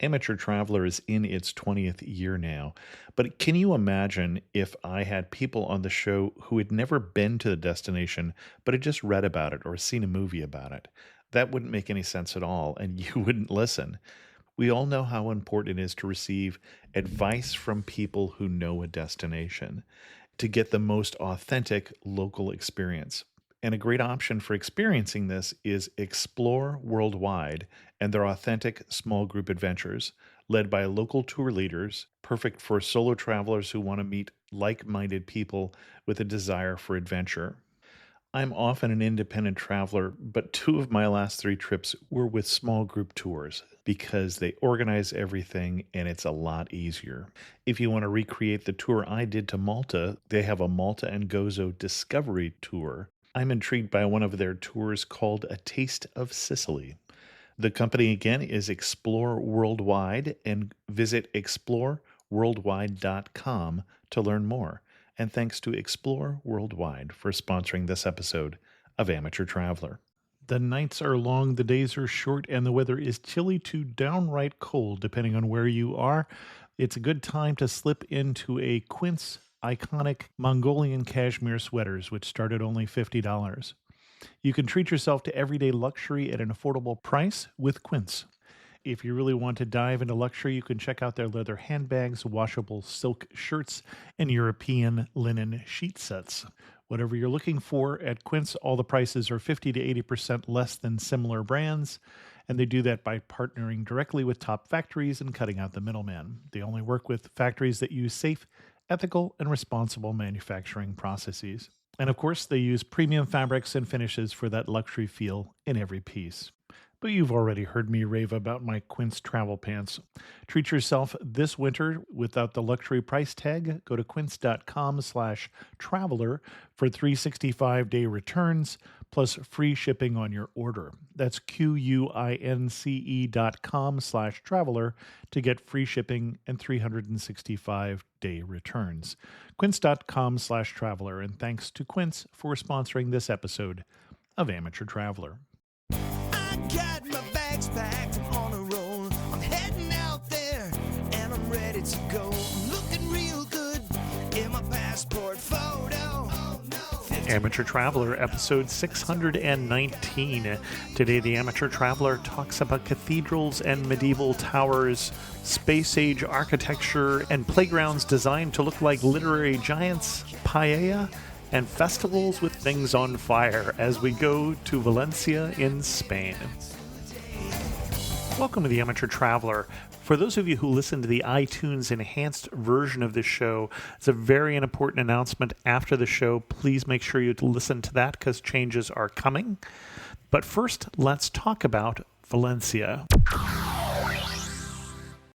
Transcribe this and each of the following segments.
Amateur Traveler is in its 20th year now, but can you imagine if I had people on the show who had never been to the destination, but had just read about it or seen a movie about it? That wouldn't make any sense at all, and you wouldn't listen. We all know how important it is to receive advice from people who know a destination to get the most authentic local experience. And a great option for experiencing this is Explore Worldwide and their authentic small group adventures, led by local tour leaders, perfect for solo travelers who want to meet like minded people with a desire for adventure. I'm often an independent traveler, but two of my last three trips were with small group tours because they organize everything and it's a lot easier. If you want to recreate the tour I did to Malta, they have a Malta and Gozo Discovery Tour. I'm intrigued by one of their tours called A Taste of Sicily. The company again is Explore Worldwide, and visit exploreworldwide.com to learn more. And thanks to Explore Worldwide for sponsoring this episode of Amateur Traveler. The nights are long, the days are short, and the weather is chilly to downright cold, depending on where you are. It's a good time to slip into a Quince iconic Mongolian cashmere sweaters, which start at only $50. You can treat yourself to everyday luxury at an affordable price with Quince. If you really want to dive into luxury, you can check out their leather handbags, washable silk shirts, and European linen sheet sets. Whatever you're looking for at Quince, all the prices are 50 to 80% less than similar brands, and they do that by partnering directly with top factories and cutting out the middleman. They only work with factories that use safe, ethical, and responsible manufacturing processes. And of course, they use premium fabrics and finishes for that luxury feel in every piece. But you've already heard me rave about my Quince travel pants. Treat yourself this winter without the luxury price tag. Go to quince.com/traveler for 365-day returns plus free shipping on your order. That's QUINCE.com/traveler to get free shipping and 365-day returns. Quince.com/traveler. And thanks to Quince for sponsoring this episode of Amateur Traveler. Got my bags packed, I'm on a roll. I'm heading out there, and I'm ready to go. I'm looking real good in my passport photo. Oh, no. Amateur Traveler, episode 619. Today, the Amateur Traveler talks about cathedrals and medieval towers, space-age architecture, and playgrounds designed to look like literary giants, paella, and festivals with things on fire as we go to Valencia in Spain. Welcome to the Amateur Traveler. For those of you who listen to the iTunes enhanced version of this show, it's a very important announcement after the show. Please make sure you listen to that because changes are coming. But first, let's talk about Valencia.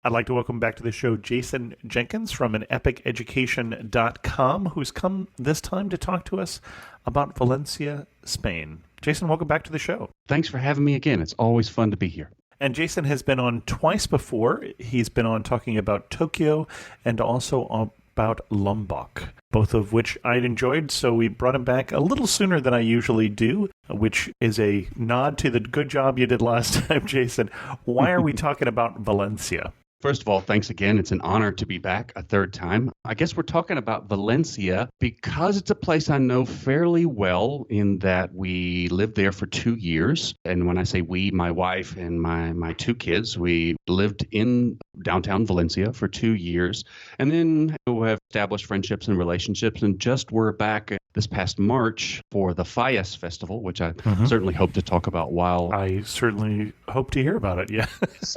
I'd like to welcome back to the show Jason Jenkins from anepiceducation.com, who's come this time to talk to us about Valencia, Spain. Jason, welcome back to the show. Thanks for having me again. It's always fun to be here. And Jason has been on twice before. He's been on talking about Tokyo and also about Lombok, both of which I'd enjoyed, so we brought him back a little sooner than I usually do, which is a nod to the good job you did last time, Jason. Why are we talking about Valencia? First of all, thanks again. It's an honor to be back a third time. I guess we're talking about Valencia because it's a place I know fairly well in that we lived there for 2 years. And when I say we, my wife and my two kids, we lived in downtown Valencia for 2 years. And then we have established friendships and relationships and just were back this past March for the Fallas Festival, which I certainly hope to talk about while... I certainly hope to hear about it, yeah.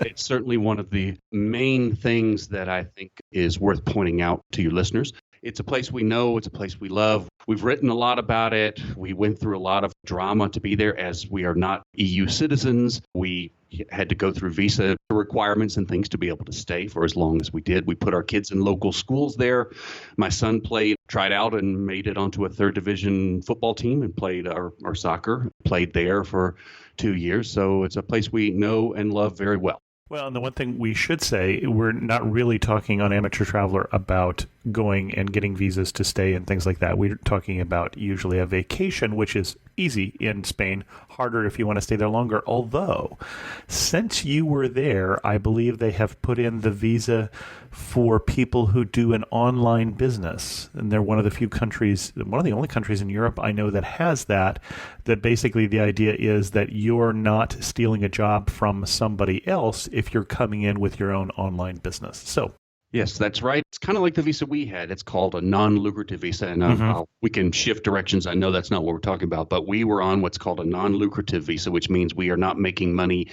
It's certainly one of the main things that I think is worth pointing out to your listeners. It's a place we know. It's a place we love. We've written a lot about it. We went through a lot of drama to be there as we are not EU citizens. We had to go through visa requirements and things to be able to stay for as long as we did. We put our kids in local schools there. My son tried out and made it onto a third division football team and played our soccer, played there for 2 years. So it's a place we know and love very well. Well, and the one thing we should say, we're not really talking on Amateur Traveler about going and getting visas to stay and things like that. We're talking about usually a vacation, which is easy in Spain, harder if you want to stay there longer. Although, since you were there, I believe they have put in the visa for people who do an online business. And they're one of the few countries, one of the only countries in Europe I know that has that basically the idea is that you're not stealing a job from somebody else if you're coming in with your own online business. So, yes, that's right. It's kind of like the visa we had. It's called a non-lucrative visa, and we can shift directions. I know that's not what we're talking about, but we were on what's called a non-lucrative visa, which means we are not making money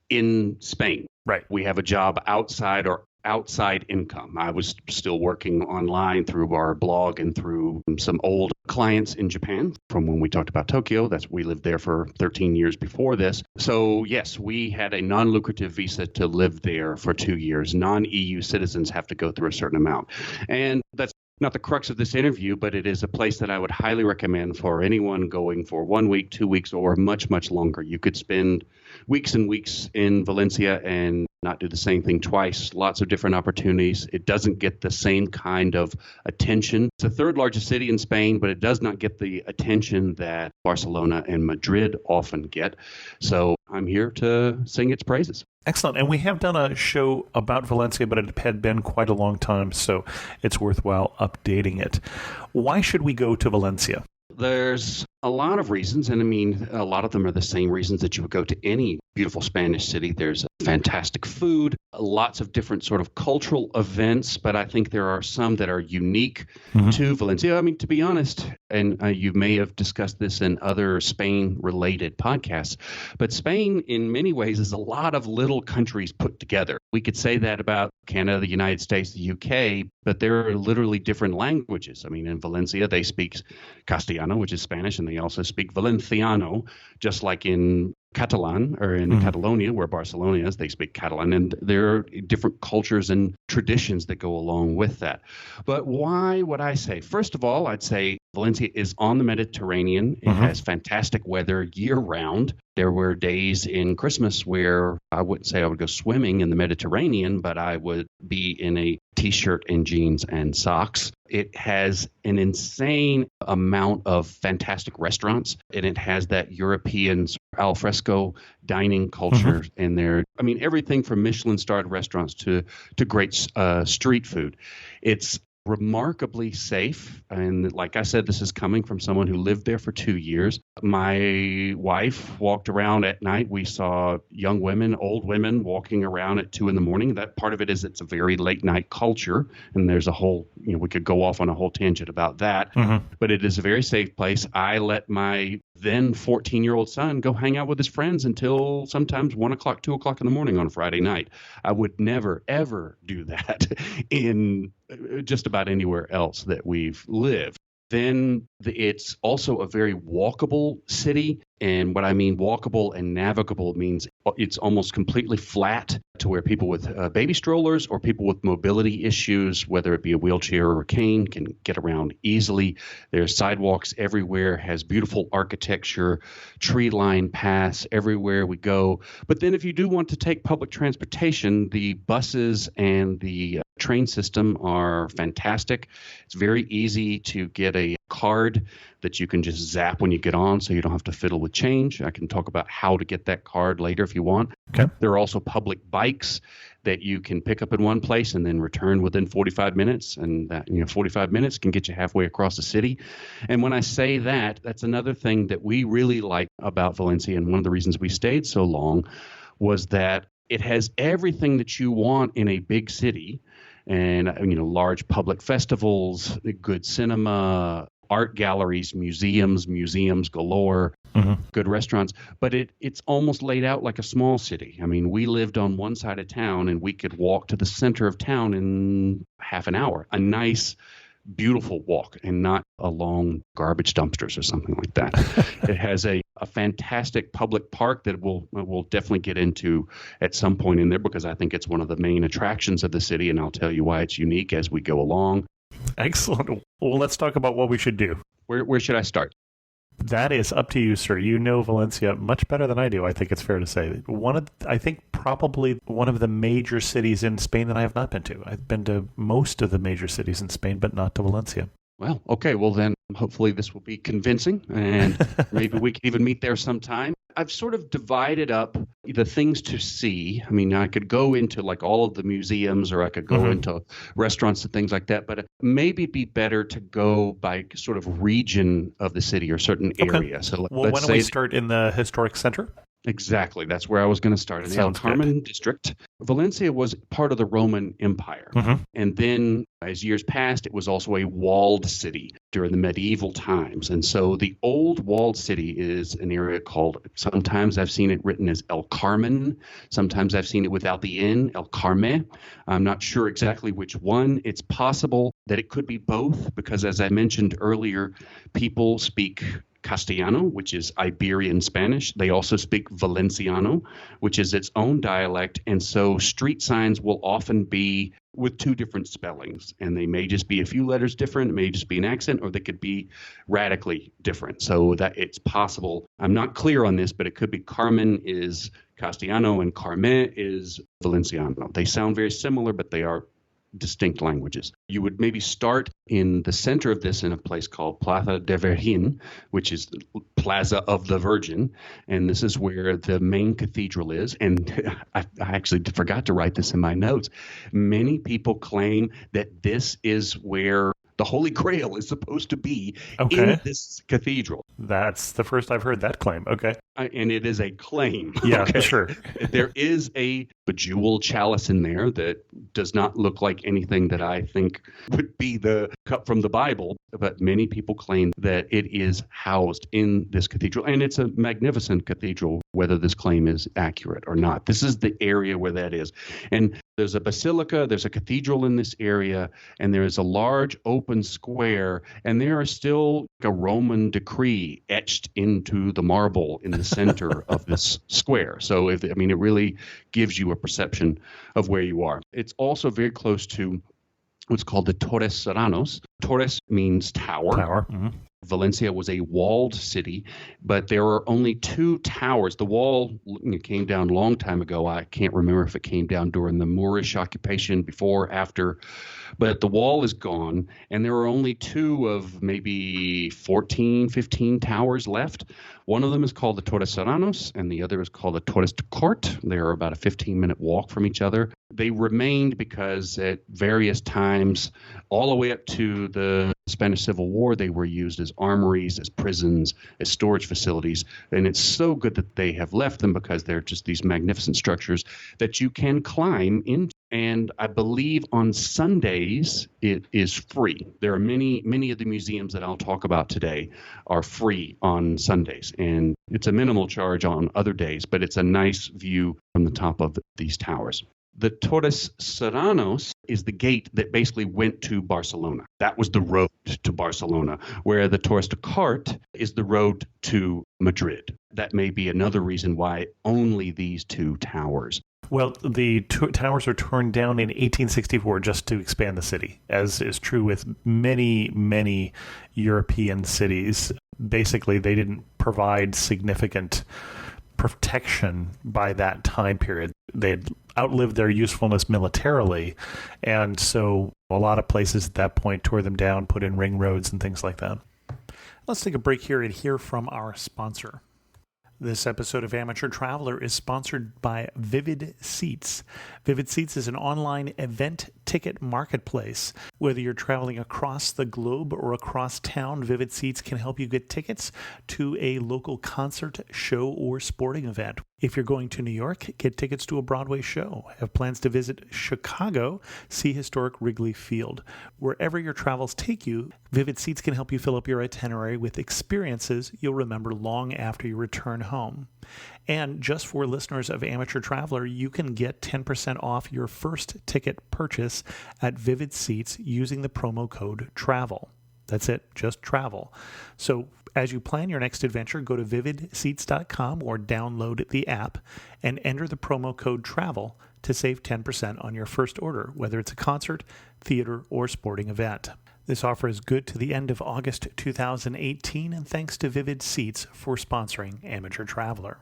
in Spain. right. We have a job outside income. I was still working online through our blog and through some old clients in Japan from when we talked about Tokyo. We lived there for 13 years before this. So yes, we had a non-lucrative visa to live there for 2 years. Non-EU citizens have to go through a certain amount. And that's not the crux of this interview, but it is a place that I would highly recommend for anyone going for 1 week, 2 weeks, or much, much longer. You could spend weeks and weeks in Valencia and not do the same thing twice. Lots of different opportunities. It doesn't get the same kind of attention. It's the third largest city in Spain, but it does not get the attention that Barcelona and Madrid often get. So I'm here to sing its praises. Excellent. And we have done a show about Valencia, but it had been quite a long time, so it's worthwhile updating it. Why should we go to Valencia? There's a lot of reasons, and I mean, a lot of them are the same reasons that you would go to any beautiful Spanish city. There's fantastic food, lots of different sort of cultural events, but I think there are some that are unique to Valencia. I mean, to be honest, and you may have discussed this in other Spain-related podcasts, but Spain, in many ways, is a lot of little countries put together. We could say that about Canada, the United States, the UK, but there are literally different languages. I mean, in Valencia, they speak Castellano, which is Spanish, and they also speak Valenciano, just like in Catalan or in Catalonia, where Barcelona is, they speak Catalan, and there are different cultures and traditions that go along with that. But why would I say? First of all, I'd say Valencia is on the Mediterranean. It has fantastic weather year round. There were days in Christmas where I wouldn't say I would go swimming in the Mediterranean, but I would be in a t-shirt and jeans and socks. It has an insane amount of fantastic restaurants, and it has that European al fresco dining culture in there. I mean, everything from Michelin-starred restaurants to great street food. It's remarkably safe. And like I said, this is coming from someone who lived there for 2 years. My wife walked around at night. We saw young women, old women walking around at 2 a.m. That part of it is it's a very late night culture. And there's a whole, we could go off on a whole tangent about that. But it is a very safe place. I let my then 14-year-old son go hang out with his friends until sometimes 1 o'clock, 2 o'clock in the morning on a Friday night. I would never, ever do that in just about anywhere else that we've lived. Then it's also a very walkable city. And what I mean walkable and navigable means it's almost completely flat to where people with baby strollers or people with mobility issues, whether it be a wheelchair or a cane, can get around easily. There's sidewalks everywhere, has beautiful architecture, tree-lined paths everywhere we go. But then if you do want to take public transportation, the buses and the train system are fantastic. It's very easy to get a card that you can just zap when you get on so you don't have to fiddle with change. I can talk about how to get that card later if you want. Okay. There are also public bikes that you can pick up in one place and then return within 45 minutes. And that 45 minutes can get you halfway across the city. And when I say that, that's another thing that we really like about Valencia. And one of the reasons we stayed so long was that it has everything that you want in a big city. And, large public festivals, good cinema, art galleries, museums galore, good restaurants. But it's almost laid out like a small city. I mean, we lived on one side of town and we could walk to the center of town in half an hour. A nice, beautiful walk and not along garbage dumpsters or something like that. It has a fantastic public park that we'll definitely get into at some point in there because I think it's one of the main attractions of the city, and I'll tell you why it's unique as we go along. Excellent. Well, let's talk about what we should do. Where should I start? That is up to you, sir. You know Valencia much better than I do, I think it's fair to say. I think probably one of the major cities in Spain that I have not been to. I've been to most of the major cities in Spain, but not to Valencia. Well, okay. Well, then Hopefully this will be convincing, and maybe we can even meet there sometime. I've sort of divided up the things to see. I mean, I could go into like all of the museums, or I could go into restaurants and things like that, but maybe it'd be better to go by sort of region of the city or certain area. So Well, why don't we start in the historic center? Exactly. That's where I was going to start. In the El Sounds Carmen district, Valencia was part of the Roman Empire. And then as years passed, it was also a walled city during the medieval times. And so the old walled city is an area called, sometimes I've seen it written as El Carmen. Sometimes I've seen it without the N, El Carme. I'm not sure exactly which one. It's possible that it could be both because, as I mentioned earlier, people speak Castellano, which is Iberian Spanish. They also speak Valenciano, which is its own dialect. And so street signs will often be with two different spellings, and they may just be a few letters different. It may just be an accent, or they could be radically different. So that it's possible. I'm not clear on this, but it could be Carmen is Castellano and Carme is Valenciano. They sound very similar, but they are distinct languages. You would maybe start in the center of this in a place called Plaza de Virgin, which is the Plaza of the Virgin. And this is where the main cathedral is. And I actually forgot to write this in my notes. Many people claim that this is where the Holy Grail is supposed to be in this cathedral. That's the first I've heard that claim. Okay. And it is a claim. Yeah, sure. There is a bejeweled chalice in there that does not look like anything that I think would be the cup from the Bible, but many people claim that it is housed in this cathedral. And it's a magnificent cathedral, whether this claim is accurate or not. This is the area where that is. And there's a basilica, there's a cathedral in this area, and there is a large open square, and there is still a Roman decree etched into the marble in the center of this square. So, it really gives you a perception of where you are. It's also very close to what's called the Torres Serranos. Torres means tower. Valencia was a walled city, but there were only two towers. The wall came down a long time ago. I can't remember if it came down during the Moorish occupation, before, after, but the wall is gone, and there are only two of maybe 14, 15 towers left. One of them is called the Torres Serranos, and the other is called the Torres de Cort. They are about a 15-minute walk from each other. They remained because at various times, all the way up to the Spanish Civil War, they were used as armories, as prisons, as storage facilities. And it's so good that they have left them, because they're just these magnificent structures that you can climb into. And I believe on Sundays it is free. There are many of the museums that I'll talk about today are free on Sundays. And it's a minimal charge on other days, but it's a nice view from the top of these towers. The Torres Serranos is the gate that basically went to Barcelona. That was the road to Barcelona, where the Torres de Cort is the road to Madrid. That may be another reason why only these two towers. Well, the towers are torn down in 1864 just to expand the city, as is true with many, many European cities. Basically, they didn't provide significant protection by that time period. They had outlived their usefulness militarily, and so a lot of places at that point tore them down, put in ring roads and things like that. Let's take a break here and hear from our sponsor. This episode of Amateur Traveler is sponsored by Vivid Seats. Vivid Seats is an online event ticket marketplace. Whether you're traveling across the globe or across town, Vivid Seats can help you get tickets to a local concert, show, or sporting event. If you're going to New York, get tickets to a Broadway show. Have plans to visit Chicago, see historic Wrigley Field. Wherever your travels take you, Vivid Seats can help you fill up your itinerary with experiences you'll remember long after you return home. And just for listeners of Amateur Traveler, you can get 10% off your first ticket purchase at Vivid Seats using the promo code TRAVEL. That's it, just travel. So as you plan your next adventure, go to vividseats.com or download the app and enter the promo code TRAVEL to save 10% on your first order, whether it's a concert, theater, or sporting event. This offer is good to the end of August 2018, and thanks to Vivid Seats for sponsoring Amateur Traveler.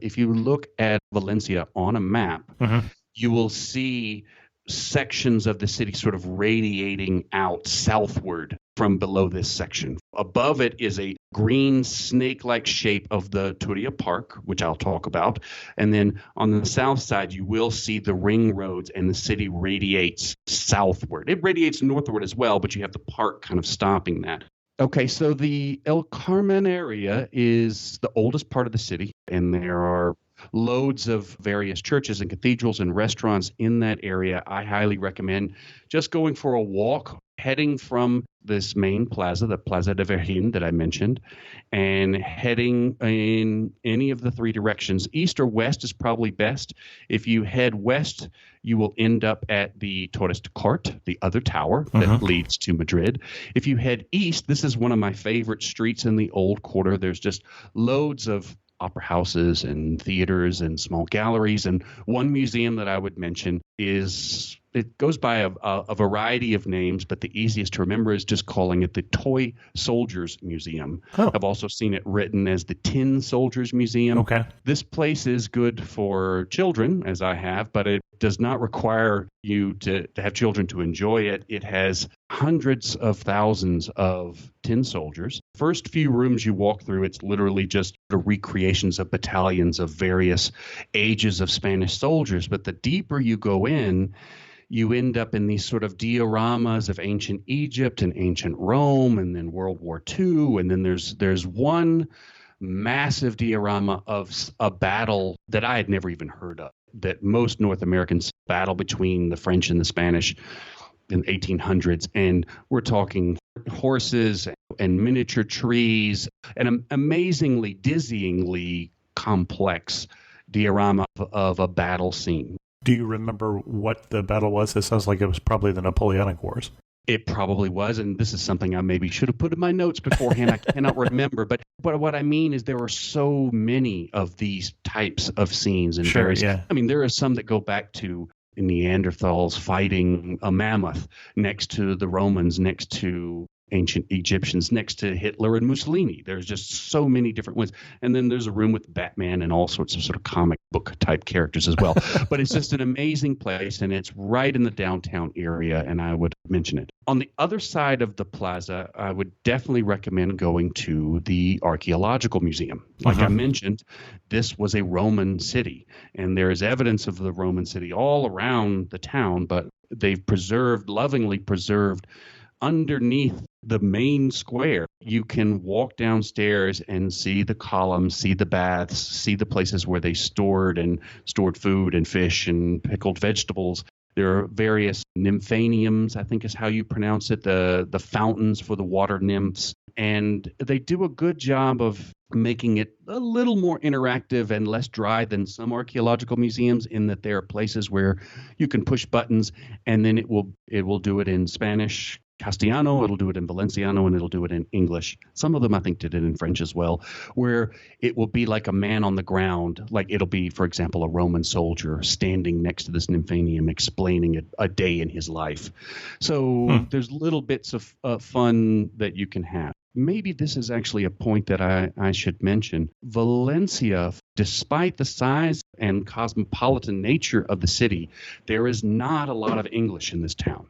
If you look at Valencia on a map, you will see sections of the city sort of radiating out southward from below this section. Above it is a green snake-like shape of the Turia Park, which I'll talk about. And then on the south side, you will see the ring roads, and the city radiates southward. It radiates northward as well, but you have the park kind of stopping that. Okay, so the El Carmen area is the oldest part of the city, and there are loads of various churches and cathedrals and restaurants in that area. I highly recommend just going for a walk, heading from this main plaza, the Plaza de Virgin that I mentioned, and heading in any of the three directions. East or west is probably best. If you head west, you will end up at the Torres de Cort, the other tower that leads to Madrid. If you head east, this is one of my favorite streets in the old quarter. There's just loads of opera houses and theaters and small galleries. And one museum that I would mention is, it goes by a variety of names, but the easiest to remember is just calling it the Toy Soldiers Museum. Oh. I've also seen it written as the Tin Soldiers Museum. Okay. This place is good for children, as I have, but it does not require you to have children to enjoy it. It has hundreds of thousands of tin soldiers. First few rooms you walk through, it's literally just the recreations of battalions of various ages of Spanish soldiers. But the deeper you go in, you end up in these sort of dioramas of ancient Egypt and ancient Rome, and then World War II. And then there's one massive diorama of a battle that I had never even heard of, that most North Americans battle between the French and the Spanish in the 1800s. And we're talking horses and miniature trees, an amazingly, dizzyingly complex diorama of a battle scene. Do you remember what the battle was? It sounds like it was probably the Napoleonic Wars. It probably was, and this is something I maybe should have put in my notes beforehand. I cannot remember, but what I mean is there are so many of these types of scenes. And Sure, yeah. I mean, there are some that go back to Neanderthals fighting a mammoth next to the Romans, next to ancient Egyptians, next to Hitler and Mussolini. There's just so many different ones. And then there's a room with Batman and all sorts of sort of comic book type characters as well. But it's just an amazing place, and it's right in the downtown area, and I would mention it. On the other side of the plaza, I would definitely recommend going to the Archaeological Museum. Like I mentioned, this was a Roman city, and there is evidence of the Roman city all around the town, but they've lovingly preserved underneath the main square. You can walk downstairs and see the columns, see the baths, see the places where they stored food and fish and pickled vegetables. There are various nymphaniums, I think is how you pronounce it, the fountains for the water nymphs. And they do a good job of making it a little more interactive and less dry than some archaeological museums, in that there are places where you can push buttons and then it will do it in Spanish, Castellano, it'll do it in Valenciano, and it'll do it in English. Some of them, I think, did it in French as well, where it will be like a man on the ground. Like it'll be, for example, a Roman soldier standing next to this nymphanium explaining a day in his life. So there's little bits of fun that you can have. Maybe this is actually a point that I should mention. Valencia, despite the size and cosmopolitan nature of the city, there is not a lot of English in this town.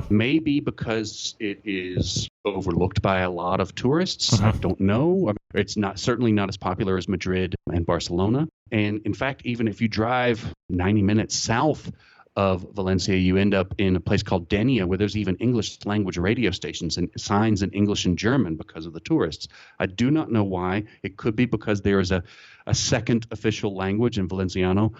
Maybe because it is overlooked by a lot of tourists. I don't know. It's certainly not as popular as Madrid and Barcelona. And in fact, even if you drive 90 minutes south of Valencia, you end up in a place called Denia, where there's even English language radio stations and signs in English and German because of the tourists. I do not know why. It could be because there is a second official language in Valenciano,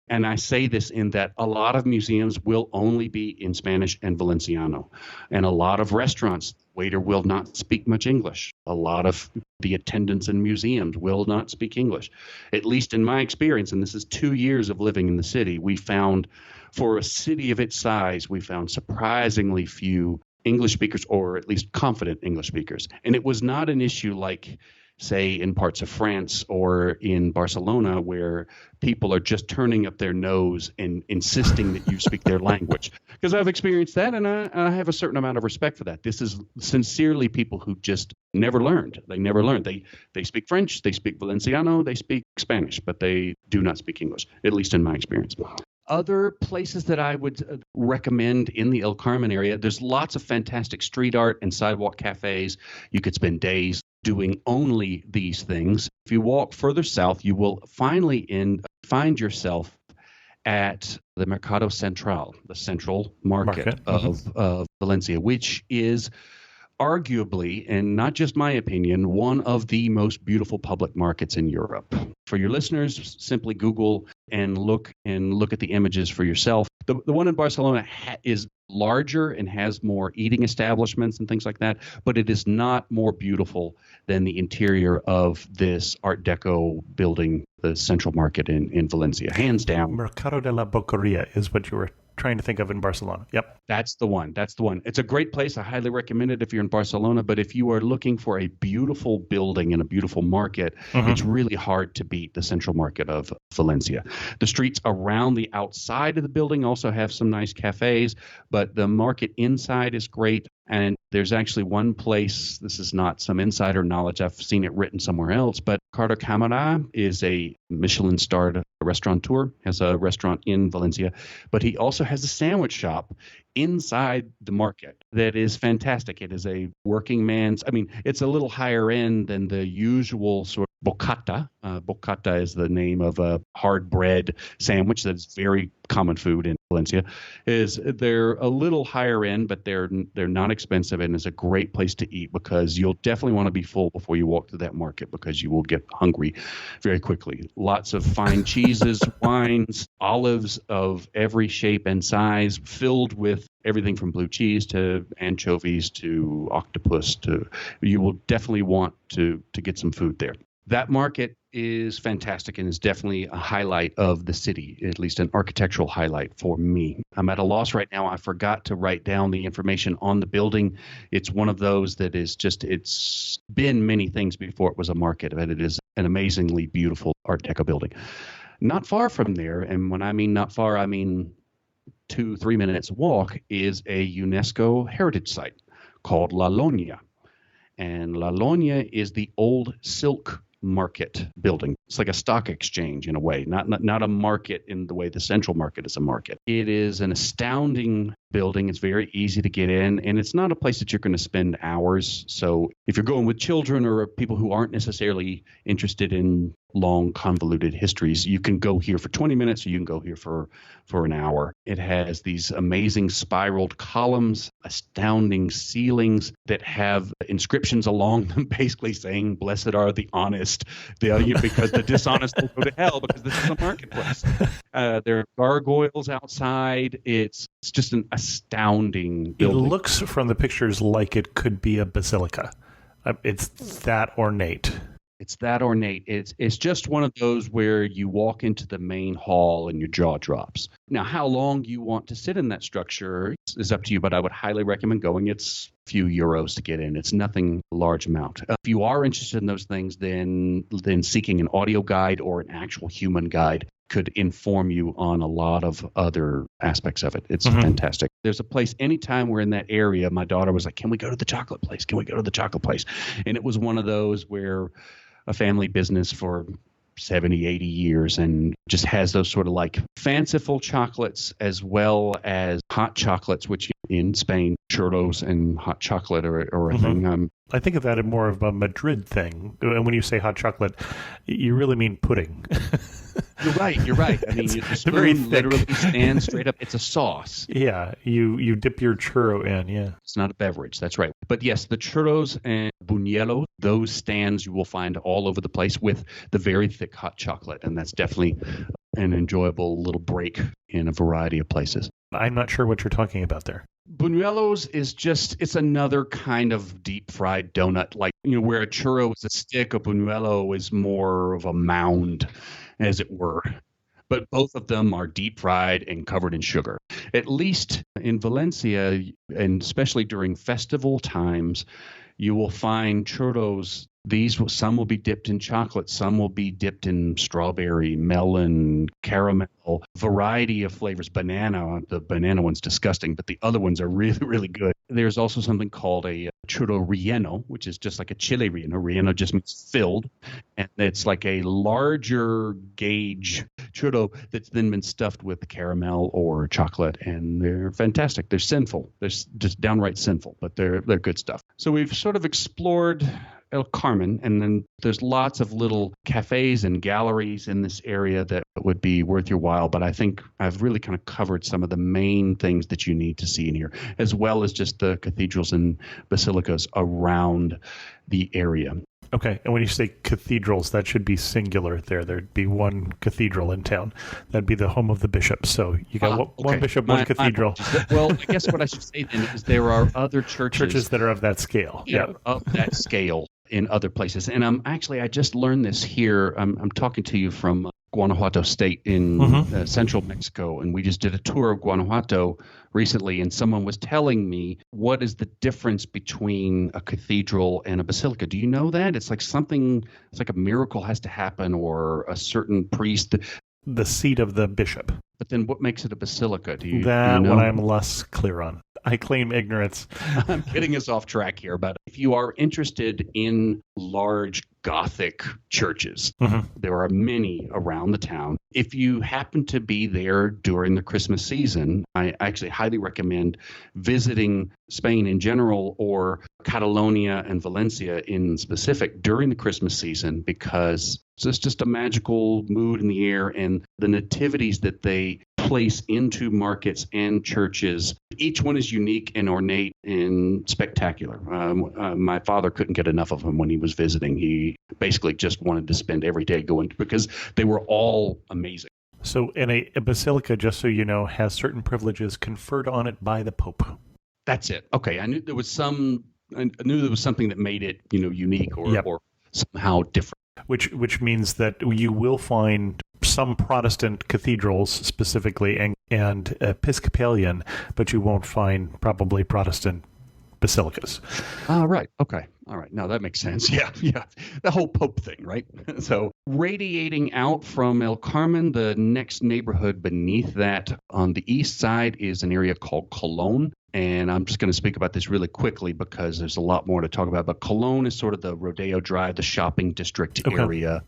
and I say this in that a lot of museums will only be in Spanish and Valenciano, and a lot of restaurants, waiter will not speak much English. A lot of the attendants in museums will not speak English. At least in my experience, and this is 2 years of living in the city, we found, for a city of its size, we found surprisingly few English speakers, or at least confident English speakers. And it was not an issue like, say, in parts of France or in Barcelona, where people are just turning up their nose and insisting that you speak their language. Because I've experienced that, and I have a certain amount of respect for that. This is sincerely people who just never learned. They never learned. They speak French, they speak Valenciano, they speak Spanish, but they do not speak English, at least in my experience. Other places that I would recommend in the El Carmen area, there's lots of fantastic street art and sidewalk cafes. You could spend days doing only these things. If you walk further south, you will find yourself at the Mercado Central, the central market of Valencia, which is arguably, and not just my opinion, one of the most beautiful public markets in Europe. For your listeners, simply Google and look at the images for yourself. The one in Barcelona is larger and has more eating establishments and things like that, but it is not more beautiful than the interior of this Art Deco building, the Central Market in Valencia, hands down. Mercado de la Boqueria is what you were trying to think of in Barcelona. Yep. That's the one. It's a great place. I highly recommend it if you're in Barcelona. But if you are looking for a beautiful building and a beautiful market, it's really hard to beat the Central Market of Valencia. The streets around the outside of the building also have some nice cafes, but the market inside is great. And there's actually one place, this is not some insider knowledge, I've seen it written somewhere else, but Carter Camara is a Michelin-starred restaurateur, has a restaurant in Valencia, but he also has a sandwich shop inside the market that is fantastic. It is a working man's, it's a little higher end than the usual sort of bocata. Bocata is the name of a hard bread sandwich that's very common food in Valencia. They're a little higher end, but they're not expensive, and it's a great place to eat because you'll definitely want to be full before you walk through that market because you will get hungry very quickly. Lots of fine cheeses, wines, olives of every shape and size, filled with everything from blue cheese to anchovies to octopus. You will definitely want to get some food there. That market is fantastic and is definitely a highlight of the city, at least an architectural highlight for me. I'm at a loss right now. I forgot to write down the information on the building. It's one of those that is just, it's been many things before it was a market, but it is an amazingly beautiful Art Deco building. Not far from there, and when I mean not far, I mean 2-3 minutes walk, is a UNESCO heritage site called La Loña. And La Loña is the old silk market building. It's like a stock exchange in a way, not a market in the way the Central Market is a market. It is an astounding building. It's very easy to get in, and it's not a place that you're going to spend hours. So if you're going with children or people who aren't necessarily interested in long, convoluted histories, you can go here for 20 minutes or you can go here for an hour. It has these amazing spiraled columns, astounding ceilings that have inscriptions along them basically saying, "Blessed are the honest," because the dishonest will go to hell because this is a marketplace. There are gargoyles outside. It's just an astounding building. It looks from the pictures like it could be a basilica. It's that ornate. It's that ornate. It's just one of those where you walk into the main hall and your jaw drops. Now, how long you want to sit in that structure is up to you, but I would highly recommend going. It's a few euros to get in. It's nothing large amount. If you are interested in those things, then seeking an audio guide or an actual human guide could inform you on a lot of other aspects of it. It's fantastic. There's a place, anytime we're in that area, my daughter was like, "Can we go to the chocolate place? Can we go to the chocolate place?" And it was one of those where a family business for 70, 80 years and just has those sort of like fanciful chocolates as well as hot chocolates, which in Spain, churros and hot chocolate are a thing. I think of that as more of a Madrid thing. And when you say hot chocolate, you really mean pudding. You're right. I mean, the spoon literally stands straight up. It's a sauce. Yeah, you dip your churro in, yeah. It's not a beverage, that's right. But yes, the churros and buñuelos, those stands you will find all over the place with the very thick hot chocolate. And that's definitely an enjoyable little break in a variety of places. I'm not sure what you're talking about there. Buñuelos is it's another kind of deep fried donut, like, where a churro is a stick, a buñuelo is more of a mound, as it were. But both of them are deep fried and covered in sugar. At least in Valencia, and especially during festival times, you will find churros. Some will be dipped in chocolate, some will be dipped in strawberry, melon, caramel, variety of flavors. Banana, the banana one's disgusting, but the other ones are really, really good. There's also something called a churro relleno, which is just like a chile relleno. Relleno just means filled, and it's like a larger gauge churro that's then been stuffed with caramel or chocolate, and they're fantastic. They're sinful. They're just downright sinful, but they're good stuff. So we've sort of explored El Carmen, and then there's lots of little cafes and galleries in this area that would be worth your while. But I think I've really kind of covered some of the main things that you need to see in here, as well as just the cathedrals and basilicas around the area. Okay, and when you say cathedrals, that should be singular there. There'd be one cathedral in town. That'd be the home of the bishop. So you got one bishop, one cathedral. Well, I guess what I should say then is there are other churches that are of that scale. Yeah, of that scale in other places. And I just learned this here. I'm talking to you from Guanajuato State in central Mexico, and we just did a tour of Guanajuato recently, and someone was telling me what is the difference between a cathedral and a basilica. Do you know that? It's like a miracle has to happen, or a certain priest. The seat of the bishop. But then what makes it a basilica? Do you know? What I'm less clear on. I claim ignorance. I'm getting us off track here, but if you are interested in large Gothic churches, there are many around the town. If you happen to be there during the Christmas season, I actually highly recommend visiting Spain in general, or Catalonia and Valencia in specific during the Christmas season, because it's just a magical mood in the air, and the nativities that they place into markets and churches, each one is unique and ornate and spectacular. My father couldn't get enough of them when he was visiting. He basically just wanted to spend every day going, because they were all amazing. So, and a basilica, just so you know, has certain privileges conferred on it by the Pope. That's it. Okay, I knew there was something that made it, unique or somehow different. Which means that you will find some Protestant cathedrals specifically and Episcopalian, but you won't find probably Protestant basilicas. Right. Okay. All right. Now that makes sense. Yeah. The whole Pope thing, right? So radiating out from El Carmen, the next neighborhood beneath that on the east side is an area called Colon. And I'm just going to speak about this really quickly because there's a lot more to talk about. But Colon is sort of the Rodeo Drive, the shopping district area.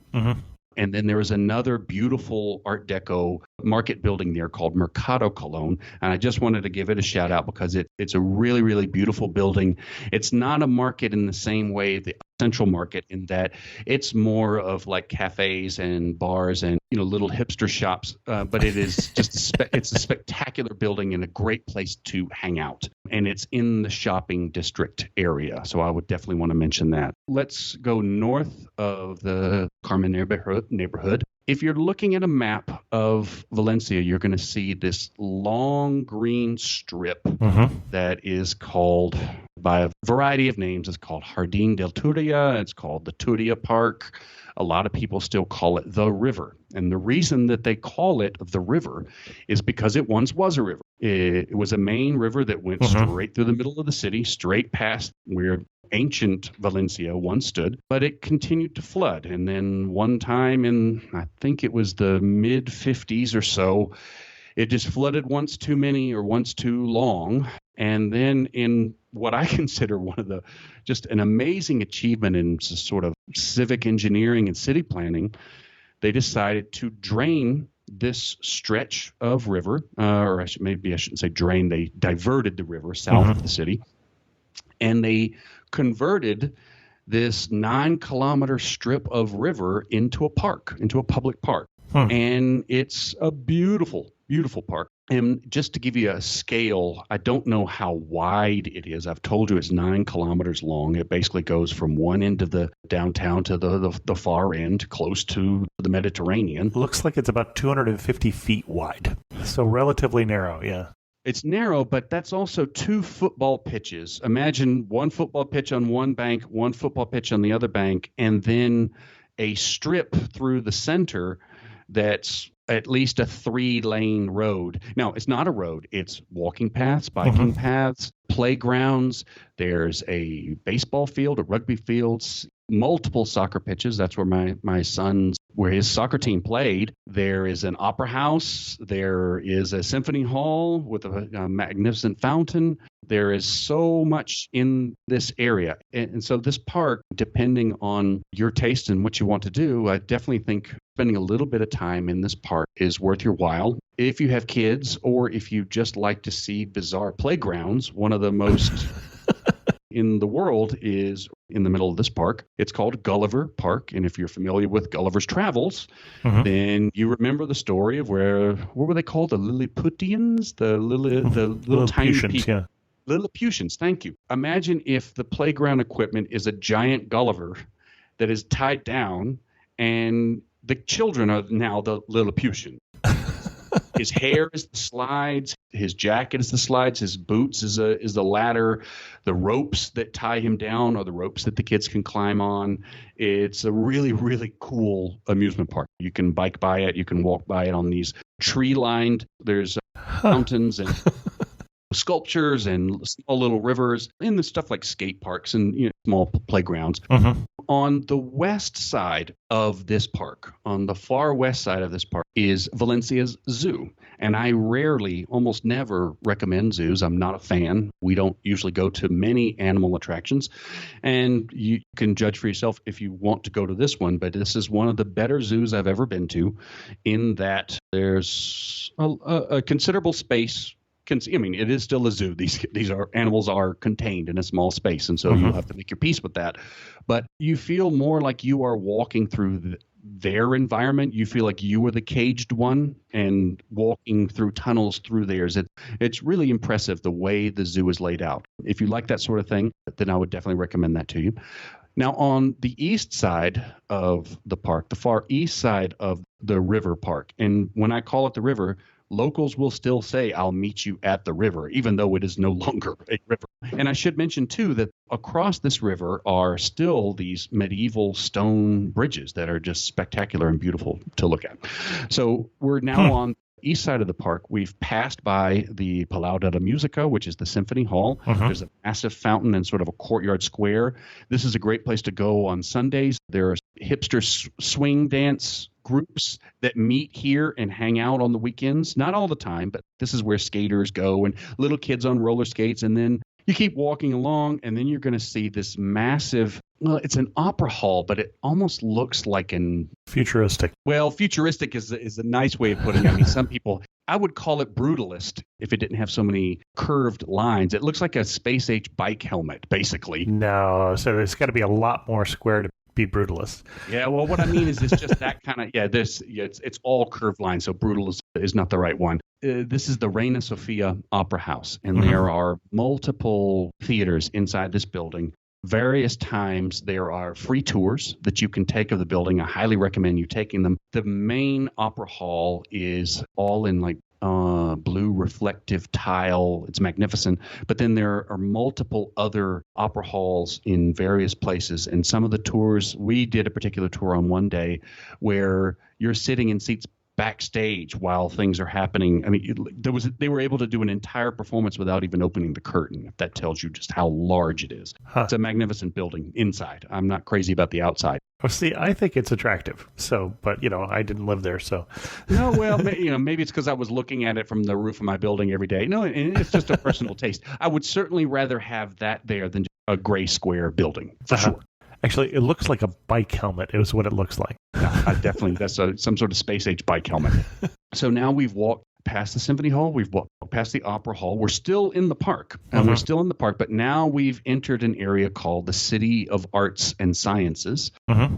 And then there is another beautiful Art Deco market building there called Mercado Colon. And I just wanted to give it a shout out because it's a really, really beautiful building. It's not a market in the same way the Central Market, in that it's more of like cafes and bars and little hipster shops. But it is just it's a spectacular building and a great place to hang out. And it's in the shopping district area. So I would definitely want to mention that. Let's go north of the Carmen neighborhood. If you're looking at a map of Valencia, you're going to see this long green strip that is called, by a variety of names, it's called Jardín del Turia, it's called the Turia Park. A lot of people still call it the river. And the reason that they call it the river is because it once was a river. It was a main river that went straight through the middle of the city, straight past where ancient Valencia once stood, but it continued to flood. And then one time in, I think it was the mid 50s or so, it just flooded once too many or once too long. And then in what I consider one of just an amazing achievement in sort of civic engineering and city planning, they decided to drain this stretch of river, or I shouldn't say drain, they diverted the river south of the city, and they converted this 9-kilometer strip of river into a park, into a public park. And it's a beautiful, beautiful park. And just to give you a scale, I don't know how wide it is. I've told you it's 9 kilometers long. It basically goes from one end of the downtown to the far end, close to the Mediterranean. Looks like it's about 250 feet wide. So relatively narrow, yeah. It's narrow, but that's also 2 football pitches. Imagine one football pitch on one bank, one football pitch on the other bank, and then a strip through the center that's at least a 3-lane road. Now, it's not a road. It's walking paths, biking paths, playgrounds. There's a baseball field, a rugby field, multiple soccer pitches. That's where my son's, where his soccer team played. There is an opera house. There is a symphony hall with a magnificent fountain. There is so much in this area. And so this park, depending on your taste and what you want to do, I definitely think spending a little bit of time in this park is worth your while. If you have kids or if you just like to see bizarre playgrounds, one of the most in the world is in the middle of this park. It's called Gulliver Park. And if you're familiar with Gulliver's Travels, then you remember the story of what were they called? The Lilliputians? The little tiny people. Yeah. Lilliputians, thank you. Imagine if the playground equipment is a giant Gulliver that is tied down and the children are now the Lilliputians. His hair is the slides. His jacket is the slides. His boots is the ladder. The ropes that tie him down are the ropes that the kids can climb on. It's a really, really cool amusement park. You can bike by it. You can walk by it on these tree-lined. There's fountains and sculptures and small little rivers and the stuff like skate parks and small playgrounds. On the west side of this park, on the far west side of this park, is Valencia's zoo. And I rarely, almost never recommend zoos. I'm not a fan. We don't usually go to many animal attractions. And you can judge for yourself if you want to go to this one. But this is one of the better zoos I've ever been to, in that there's a considerable space. I mean, it is still a zoo. These animals are contained in a small space, and so you'll have to make your peace with that. But you feel more like you are walking through their environment. You feel like you are the caged one and walking through tunnels through theirs. It's really impressive the way the zoo is laid out. If you like that sort of thing, then I would definitely recommend that to you. Now, on the east side of the park, the far east side of the river park, and when I call it the river, locals will still say, "I'll meet you at the river," even though it is no longer a river. And I should mention, too, that across this river are still these medieval stone bridges that are just spectacular and beautiful to look at. So we're now on the east side of the park. We've passed by the Palau de la Musica, which is the symphony hall. There's a massive fountain and sort of a courtyard square. This is a great place to go on Sundays. There are hipster swing dance groups that meet here and hang out on the weekends. Not all the time, but this is where skaters go and little kids on roller skates. And then you keep walking along, and then you're going to see this massive, well, it's an opera hall, but it almost looks like an futuristic. Well, futuristic is a nice way of putting it. I mean, some people, I would call it brutalist if it didn't have so many curved lines. It looks like a space age bike helmet, basically. No, so it's got to be a lot more square to be brutalist. Yeah, well, what I mean is it's just that kind of, it's all curved lines, so brutalist is not the right one. This is the Reina Sofia Opera House, and there are multiple theaters inside this building. Various times there are free tours that you can take of the building. I highly recommend you taking them. The main opera hall is all in like blue reflective tile. It's magnificent. But then there are multiple other opera halls in various places. And some of the tours, we did a particular tour on one day where you're sitting in seats backstage while things are happening. I mean, they were able to do an entire performance without even opening the curtain. If that tells you just how large it is. It's a magnificent building inside. I'm not crazy about the outside. Oh, see, I think it's attractive. So, but I didn't live there, so. No, well, maybe it's because I was looking at it from the roof of my building every day. No, and it's just a personal taste. I would certainly rather have that there than a gray square building, for sure. Actually, it looks like a bike helmet is what it looks like. Definitely. That's some sort of space age bike helmet. So now we've walked past the Symphony Hall. We've walked past the Opera Hall. We're still in the park. We're still in the park, but now we've entered an area called the City of Arts and Sciences.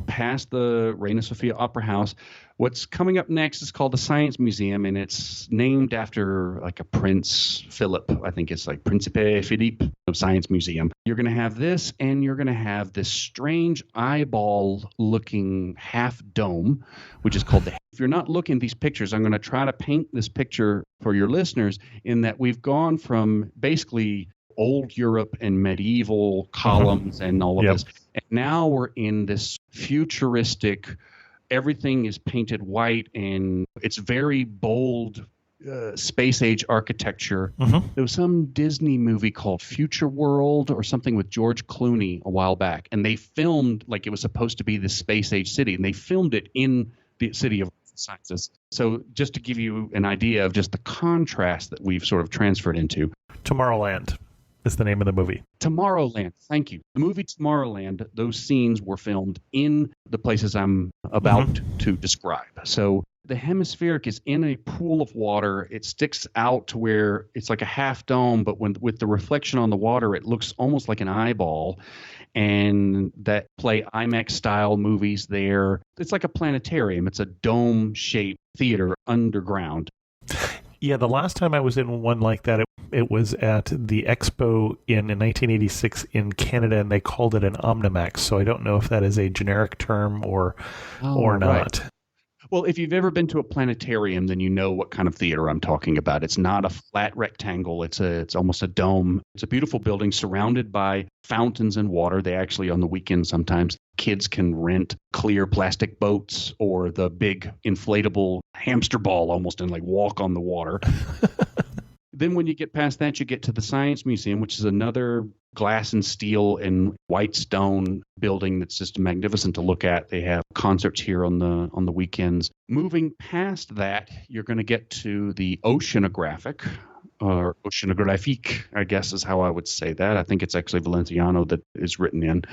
Past the Reina Sofia Opera House. What's coming up next is called the Science Museum, and it's named after like a Prince Philip. I think it's like Principe Philippe of Science Museum. You're going to have this, and you're going to have this strange eyeball-looking half dome, which is called the. If you're not looking at these pictures, I'm going to try to paint this picture for your listeners in that we've gone from basically old Europe and medieval columns and all of this, and now we're in this futuristic. Everything is painted white, and it's very bold space age architecture. Mm-hmm. There was some Disney movie called Future World or something with George Clooney a while back, and they filmed like it was supposed to be the space age city, and they filmed it in the city of sciences. So just to give you an idea of just the contrast that we've sort of transferred into. Tomorrowland is the name of the movie. Tomorrowland, thank you. The movie Tomorrowland, those scenes were filmed in the places I'm about to describe. So the hemispheric is in a pool of water. It sticks out to where it's like a half dome, but with the reflection on the water, it looks almost like an eyeball. And that play IMAX style movies there. It's like a planetarium. It's a dome shaped theater underground. Yeah, the last time I was in one like that, it was at the Expo in 1986 in Canada, and they called it an Omnimax. So I don't know if that is a generic term or not. Right. Well, if you've ever been to a planetarium, then you know what kind of theater I'm talking about. It's not a flat rectangle. It's almost a dome. It's a beautiful building surrounded by fountains and water. They actually, on the weekend, sometimes kids can rent clear plastic boats or the big inflatable hamster ball almost and like walk on the water. Then when you get past that, you get to the Science Museum, which is another glass and steel and white stone building that's just magnificent to look at. They have concerts here on the weekends. Moving past that, you're going to get to the Oceanographic, or Oceanographique, I guess is how I would say that. I think it's actually Valenciano that is written in.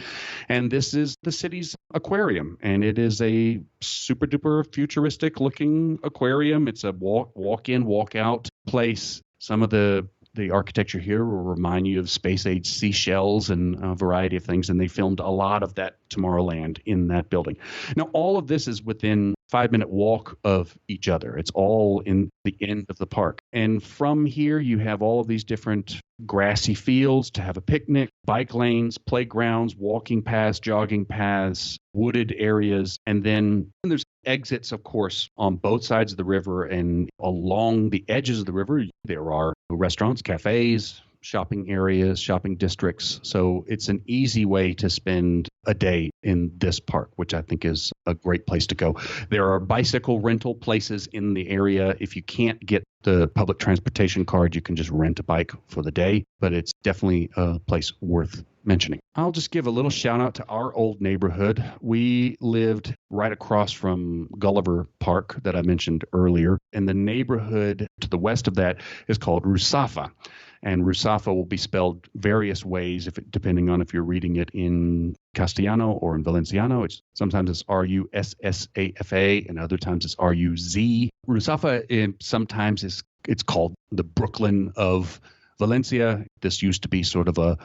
And this is the city's aquarium, and it is a super duper futuristic looking aquarium. It's a walk in, walk out place. Some of the architecture here will remind you of space age seashells and a variety of things, and they filmed a lot of that Tomorrowland in that building. Now, all of this is within 5-minute walk of each other. It's all in the end of the park. And from here, you have all of these different grassy fields to have a picnic, bike lanes, playgrounds, walking paths, jogging paths, wooded areas. And then there's exits, of course, on both sides of the river, and along the edges of the river, there are restaurants, cafes, shopping areas, shopping districts. So it's an easy way to spend a day in this park, which I think is a great place to go. There are bicycle rental places in the area. If you can't get the public transportation card, you can just rent a bike for the day, but it's definitely a place worth mentioning. I'll just give a little shout out to our old neighborhood. We lived right across from Gulliver Park that I mentioned earlier, and the neighborhood to the west of that is called Rusafa. And Rusafa will be spelled various ways, depending on if you're reading it in Castellano or in Valenciano. Sometimes it's Russafa, and other times it's Ruz. Rusafa sometimes it's called the Brooklyn of Valencia. This used to be sort of a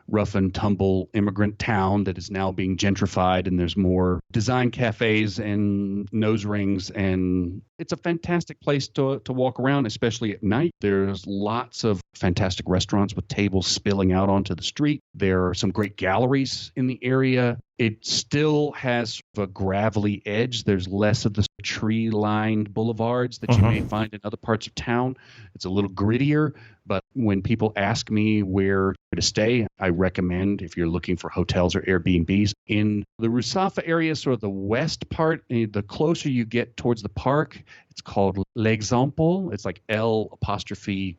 rough and tumble immigrant town that is now being gentrified, and there's more design cafes and nose rings, and it's a fantastic place to walk around, especially at night. There's lots of fantastic restaurants with tables spilling out onto the street. There are some great galleries in the area. It still has a gravelly edge. There's less of the tree-lined boulevards that you may find in other parts of town. It's a little grittier, but when people ask me where to stay, I recommend, if you're looking for hotels or Airbnbs, in the Rusafa area, sort of the west part, the closer you get towards the park, it's called L'Exemple. It's like L'EI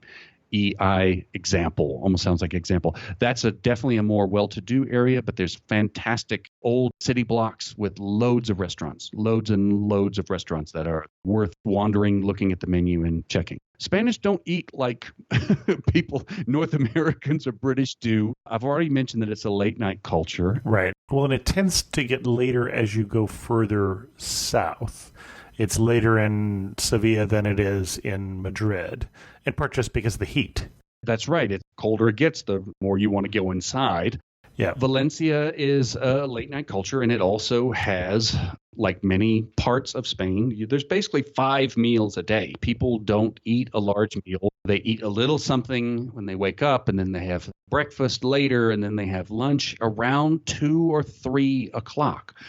example, almost sounds like example. That's definitely a more well-to-do area, but there's fantastic old city blocks with loads and loads of restaurants that are worth wandering, looking at the menu, and checking. Spanish don't eat like people, North Americans or British do. I've already mentioned that it's a late night culture. Right. Well, and it tends to get later as you go further south. It's later in Sevilla than it is in Madrid, in part just because of the heat. That's right. The colder it gets, the more you want to go inside. Yeah. Valencia is a late night culture, and it also has, like many parts of Spain, there's basically 5 meals a day. People don't eat a large meal. They eat a little something when they wake up, and then they have breakfast later, and then they have lunch around 2 or 3 o'clock.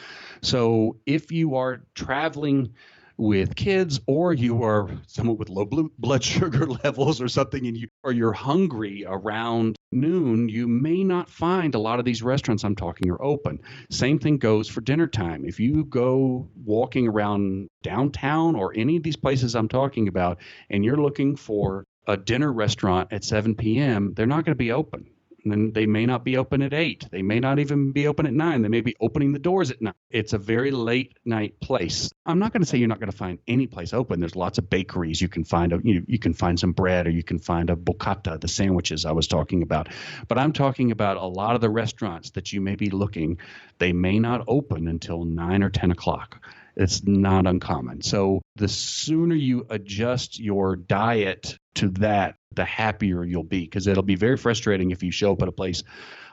So if you are traveling with kids, or you are someone with low blood sugar levels or something, and you're hungry around noon, you may not find a lot of these restaurants I'm talking are open. Same thing goes for dinner time. If you go walking around downtown or any of these places I'm talking about, and you're looking for a dinner restaurant at 7 p.m., they're not going to be open. And then they may not be open at 8. They may not even be open at 9. They may be opening the doors at 9. It's a very late night place. I'm not going to say you're not going to find any place open. There's lots of bakeries. You can find you can find some bread, or you can find a boccata, the sandwiches I was talking about. But I'm talking about a lot of the restaurants that you may be looking. They may not open until 9 or 10 o'clock. It's not uncommon. So the sooner you adjust your diet to that, the happier you'll be, because it'll be very frustrating if you show up at a place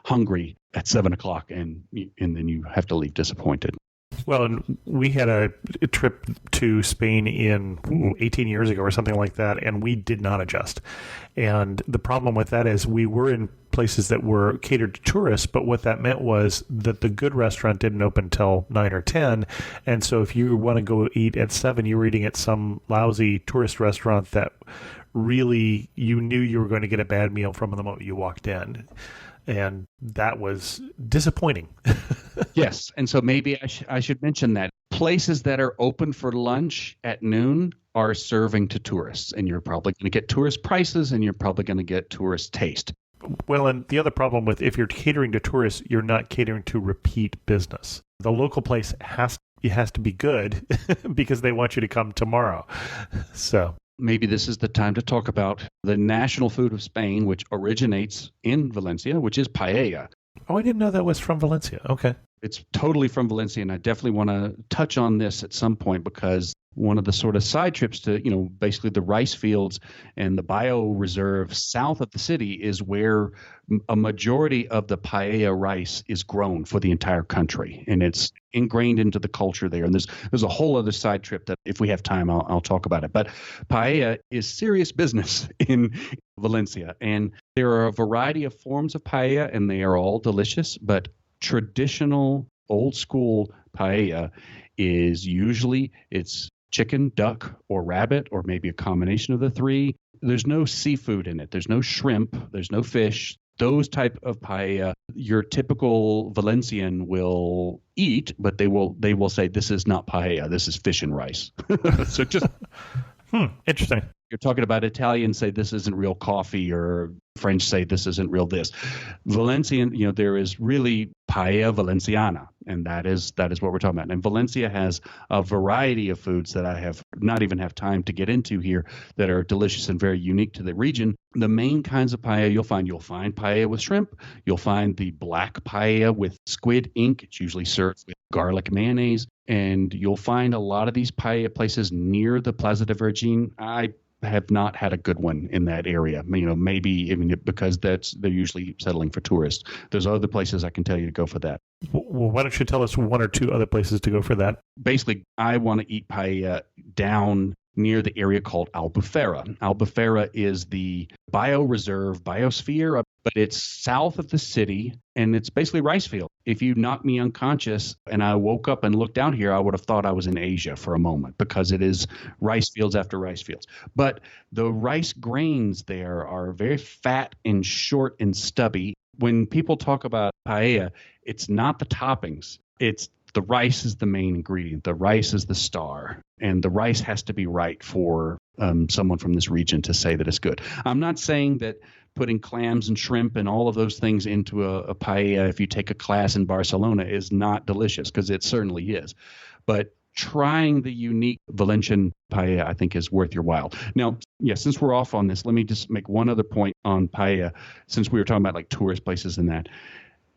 hungry at 7 o'clock and then you have to leave disappointed. Well, and we had a trip to Spain 18 years ago or something like that, and we did not adjust. And the problem with that is we were in places that were catered to tourists, but what that meant was that the good restaurant didn't open till 9 or 10. And so if you want to go eat at 7, you were eating at some lousy tourist restaurant that really you knew you were going to get a bad meal from the moment you walked in. And that was disappointing. Yes. And so maybe I should mention that places that are open for lunch at noon are serving to tourists. And you're probably going to get tourist prices, and you're probably going to get tourist taste. Well, and the other problem with if you're catering to tourists, you're not catering to repeat business. The local place has to be good because they want you to come tomorrow. So maybe this is the time to talk about the national food of Spain, which originates in Valencia, which is paella. Oh, I didn't know that was from Valencia. Okay. It's totally from Valencia, and I definitely want to touch on this at some point, because one of the sort of side trips to, basically the rice fields and the bioreserve south of the city is where a majority of the paella rice is grown for the entire country, and it's ingrained into the culture there. And there's a whole other side trip that if we have time, I'll talk about it. But paella is serious business in Valencia, and there are a variety of forms of paella, and they are all delicious, but traditional old school paella is usually it's chicken, duck, or rabbit, or maybe a combination of the three. There's no seafood in it. There's no shrimp. There's no fish. Those type of paella, your typical Valencian will eat, but they will say, this is not paella. This is fish and rice. So just interesting. You're talking about Italians say this isn't real coffee, or French say this isn't real this. Valencian, there is really paella valenciana, and that is what we're talking about. And Valencia has a variety of foods that I have not even have time to get into here that are delicious and very unique to the region. The main kinds of paella you'll find paella with shrimp. You'll find the black paella with squid ink. It's usually served with garlic mayonnaise. And you'll find a lot of these paella places near the Plaza de Virgin. I have not had a good one in that area, maybe even because they're usually settling for tourists. There's other places I can tell you to go for that. Well, why don't you tell us one or two other places to go for that? Basically, I want to eat paella down near the area called Albufera. Albufera is the biosphere, but it's south of the city, and it's basically rice field. If you knocked me unconscious and I woke up and looked down here, I would have thought I was in Asia for a moment, because it is rice fields after rice fields. But the rice grains there are very fat and short and stubby. When people talk about paella, it's not the toppings. It's the rice is the main ingredient. The rice is the star, and the rice has to be right for someone from this region to say that it's good. I'm not saying that putting clams and shrimp and all of those things into a paella, if you take a class in Barcelona, is not delicious, because it certainly is. But trying the unique Valencian paella, I think, is worth your while. Now, since we're off on this, let me just make one other point on paella, since we were talking about like tourist places and that.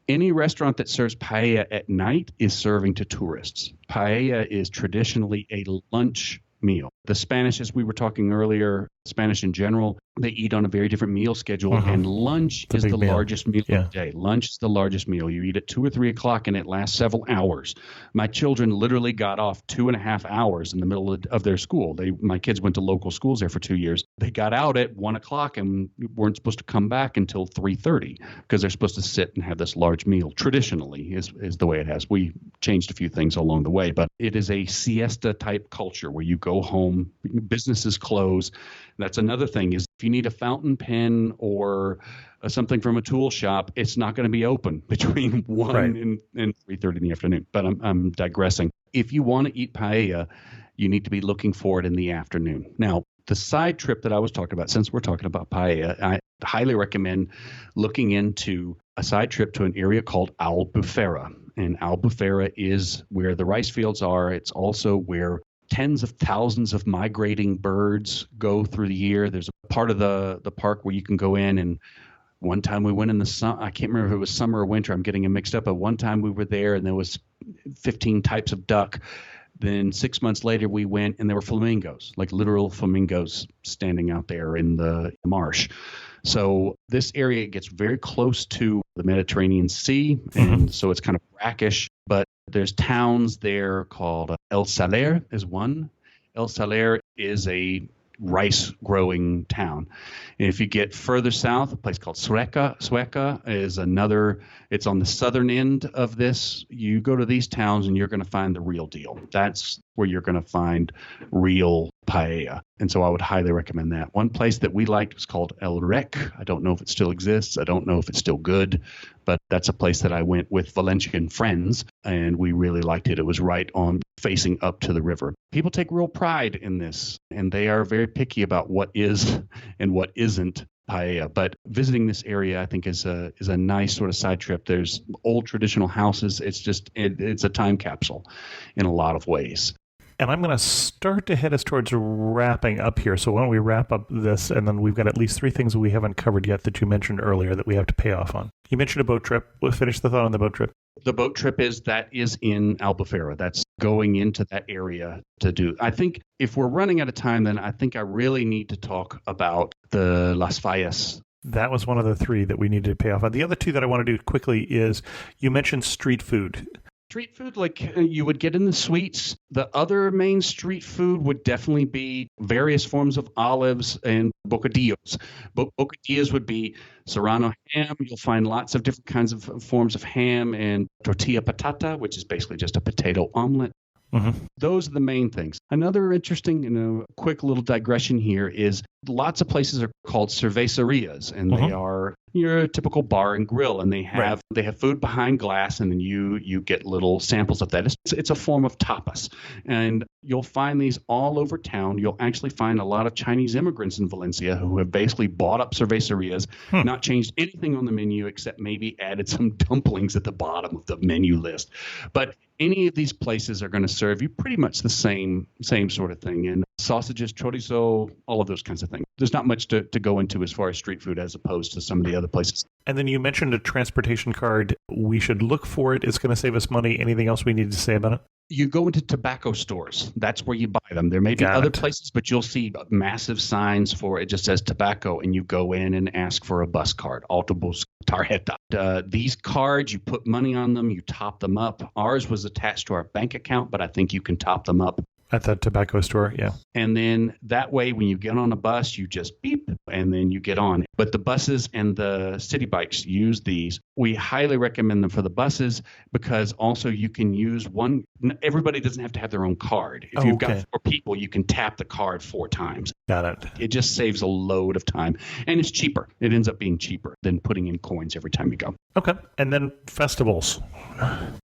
Any restaurant that serves paella at night is serving to tourists. Paella is traditionally a lunch meal. The Spanish, as we were talking earlier, Spanish in general, they eat on a very different meal schedule, and lunch It's a is big the meal. largest meal Yeah. of the day. Lunch is the largest meal. You eat at 2 or 3 o'clock, and it lasts several hours. My children literally got off 2.5 hours in the middle of their school. My kids went to local schools there for 2 years. They got out at 1 o'clock and weren't supposed to come back until 3:30 because they're supposed to sit and have this large meal. Traditionally is the way it has. We changed a few things along the way, but it is a siesta type culture where you go home, businesses close. That's another thing is if you need a fountain pen or something from a tool shop, it's not going to be open between 1 Right. and 3:30 in the afternoon. But I'm digressing. If you want to eat paella, you need to be looking for it in the afternoon. Now, the side trip that I was talking about, since we're talking about paella, I highly recommend looking into a side trip to an area called Albufera. And Albufera is where the rice fields are. It's also where tens of thousands of migrating birds go through the year. There's a part of the park where you can go in, and one time we went in the summer. I can't remember if it was summer or winter. I'm getting them mixed up. But one time we were there and there was 15 types of duck. Then 6 months later we went and there were flamingos, like literal flamingos standing out there in the marsh. So this area gets very close to the Mediterranean Sea, and so it's kind of brackish. But there's towns there called El Saler is one. El Saler is a rice growing town. And if you get further south, a place called Sueca is another. It's on the southern end of this. You go to these towns and you're going to find the real deal. That's where you're going to find real paella. And so I would highly recommend that. One place that we liked was called El Rec. I don't know if it still exists. I don't know if it's still good, but that's a place that I went with Valencian friends and we really liked it. It was right on facing up to the river. People take real pride in this and they are very picky about what is and what isn't paella. But visiting this area, I think, is a nice sort of side trip. There's old traditional houses. It's a time capsule in a lot of ways. And I'm going to start to head us towards wrapping up here. So why don't we wrap up this, and then we've got at least 3 things we haven't covered yet that you mentioned earlier that we have to pay off on. You mentioned a boat trip. We'll finish the thought on the boat trip. The boat trip is in Albufera. That's going into that area to do. I think if we're running out of time, then I think I really need to talk about the Las Fallas. That was one of the 3 that we needed to pay off on. The other 2 that I want to do quickly is you mentioned street food. Street food, like you would get in the suites. The other main street food would definitely be various forms of olives and bocadillos. Bocadillos would be serrano ham. You'll find lots of different kinds of forms of ham and tortilla patata, which is basically just a potato omelet. Those are the main things. Another interesting, quick little digression here is lots of places are called cervecerias, and they are your typical bar and grill, and they have food behind glass, and then you get little samples of that. It's a form of tapas, and you'll find these all over town. You'll actually find a lot of Chinese immigrants in Valencia who have basically bought up cervecerias, not changed anything on the menu except maybe added some dumplings at the bottom of the menu list. But any of these places are going to serve you pretty much the same sort of thing. And sausages, chorizo, all of those kinds of things. There's not much to go into as far as street food as opposed to some of the other places. And then you mentioned a transportation card. We should look for it. It's going to save us money. Anything else we need to say about it? You go into tobacco stores. That's where you buy them. There may be other places, but you'll see massive signs for it. Just says tobacco, and you go in and ask for a bus card, autobus tarjeta. These cards, you put money on them, you top them up. Ours was attached to our bank account, but I think you can top them up. At the tobacco store, yeah. And then that way, when you get on a bus, you just beep, and then you get on. But the buses and the city bikes use these. We highly recommend them for the buses because also you can use one. Everybody doesn't have to have their own card. If you've got 4 people, you can tap the card 4 times. Got it. It just saves a load of time. And it's cheaper. It ends up being cheaper than putting in coins every time you go. Okay. And then festivals.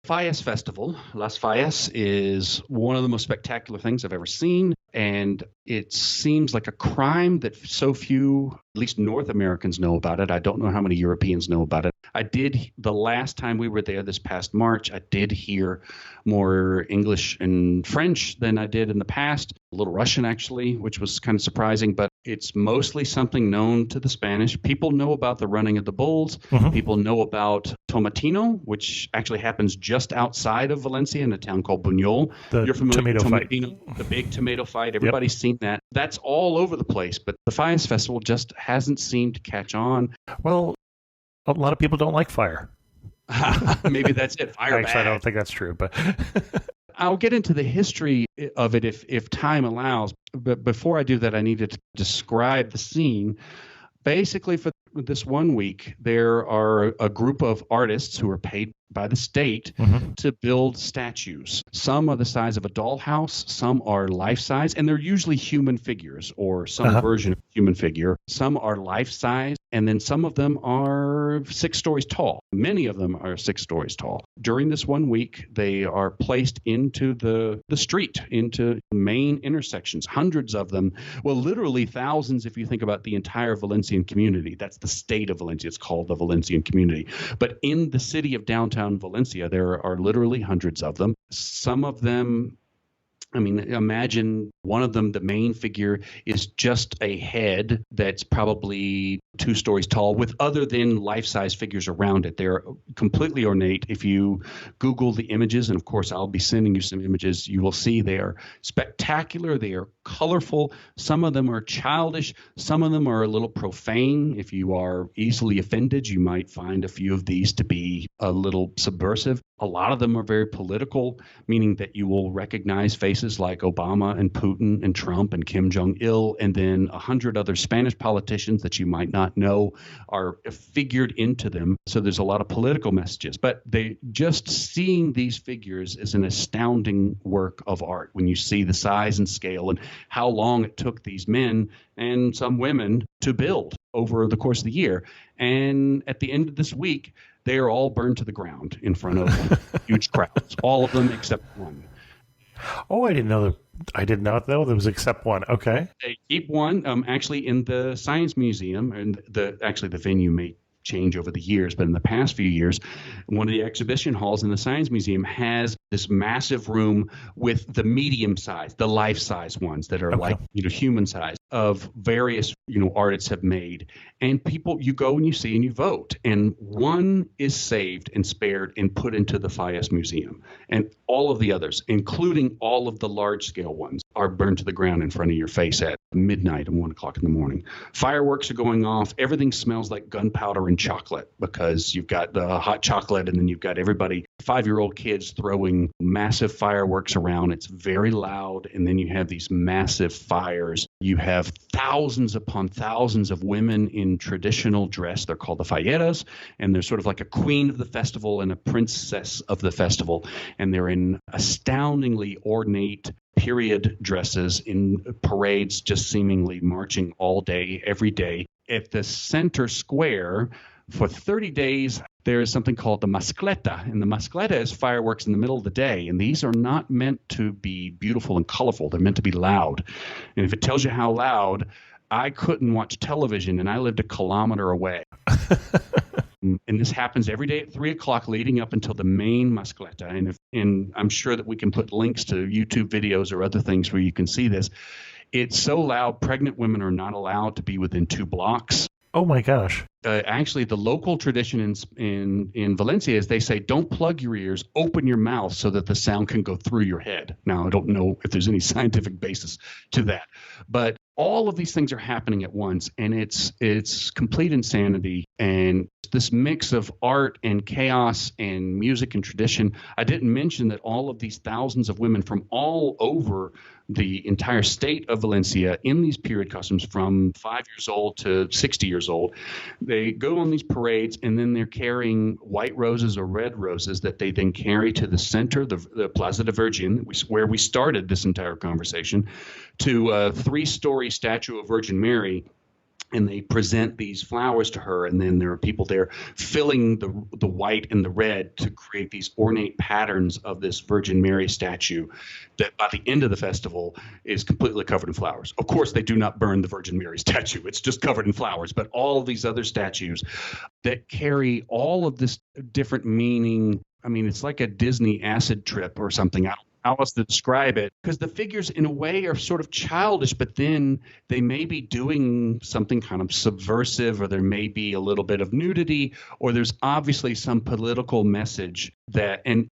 Fallas Festival, Las Fallas, is one of the most spectacular things I've ever seen. And it seems like a crime that so few, at least North Americans, know about it. I don't know how many Europeans know about it. The last time we were there this past March, I did hear more English and French than I did in the past. A little Russian, actually, which was kind of surprising. But It's mostly something known to the Spanish. People know about the running of the bulls. Mhm. People know about Tomatino, which actually happens just outside of Valencia in a town called Buñol. The You're familiar with tomato fight. Tomatino, the big tomato fight. Everybody's seen that. That's all over the place, but the Fallas Festival just hasn't seemed to catch on. Well, a lot of people don't like fire. Maybe that's it. Fire Actually, I bad. don't think that's true, but I'll get into the history of it if time allows. But before I do that, I need to describe the scene. Basically, for this 1 week, there are a group of artists who are paid by the state to build statues. Some are the size of a dollhouse, some are life size, and they're usually human figures or some version of human figure. Some are life size, and then some of them are 6 stories tall. Many of them are 6 stories tall. During this 1 week, they are placed into the street, into main intersections, hundreds of them. Well, literally thousands if you think about the entire Valencian community. That's the state of Valencia. It's called the Valencian community. But in the city of downtown Valencia, there are literally hundreds of them. Some of them, I mean, imagine one of them, the main figure, is just a head that's probably 2 stories tall with other than life-size figures around it. They're completely ornate. If you Google the images, and of course I'll be sending you some images, you will see they are spectacular. They are colorful. Some of them are childish. Some of them are a little profane. If you are easily offended, you might find a few of these to be a little subversive. A lot of them are very political, meaning that you will recognize faces like Obama and Putin and Trump and Kim Jong-il, and then 100 other Spanish politicians that you might not know are figured into them. So there's a lot of political messages. But just seeing these figures is an astounding work of art when you see the size and scale and how long it took these men and some women to build over the course of the year. And at the end of this week, they are all burned to the ground in front of huge crowds, all of them except one. Oh, I didn't know that. I did not know there was except one. Okay. They keep one actually in the Science Museum, and the venue may change over the years, but in the past few years, one of the exhibition halls in the Science Museum has this massive room with the medium size, the life size ones that are like, human size of various, artists have made. And people, you go and you see and you vote. And one is saved and spared and put into the Fallas Museum. And all of the others, including all of the large scale ones, are burned to the ground in front of your face at midnight and 1 o'clock in the morning. Fireworks are going off. Everything smells like gunpowder and chocolate because you've got the hot chocolate and then you've got everybody, 5-year-old kids throwing massive fireworks around. It's very loud. And then you have these massive fires. You have thousands upon thousands of women in traditional dress. They're called the falleras, and they're sort of like a queen of the festival and a princess of the festival. And they're in astoundingly ornate period dresses in parades, just seemingly marching all day, every day. At the center square, for 30 days, there is something called the mascleta. And the mascleta is fireworks in the middle of the day. And these are not meant to be beautiful and colorful. They're meant to be loud. And if it tells you how loud, I couldn't watch television, and I lived a kilometer away. And this happens every day at 3 o'clock leading up until the main mascleta. And I'm sure that we can put links to YouTube videos or other things where you can see this. It's so loud, pregnant women are not allowed to be within 2 blocks. Oh, my gosh. Actually, the local tradition in Valencia is they say, don't plug your ears, open your mouth so that the sound can go through your head. Now, I don't know if there's any scientific basis to that. But all of these things are happening at once, and it's complete insanity. And this mix of art and chaos and music and tradition. I didn't mention that all of these thousands of women from all over the entire state of Valencia in these period costumes from 5 years old to 60 years old. They go on these parades, and then they're carrying white roses or red roses that they then carry to the center, the Plaza de Virgin, where we started this entire conversation, to a 3-story statue of Virgin Mary. And they present these flowers to her, and then there are people there filling the white and the red to create these ornate patterns of this Virgin Mary statue that by the end of the festival is completely covered in flowers. Of course, they do not burn the Virgin Mary statue. It's just covered in flowers. But all of these other statues that carry all of this different meaning. I mean, it's like a Disney acid trip or something. how else to describe it, because the figures in a way are sort of childish, but then they may be doing something kind of subversive, or there may be a little bit of nudity, or there's obviously some political message that, and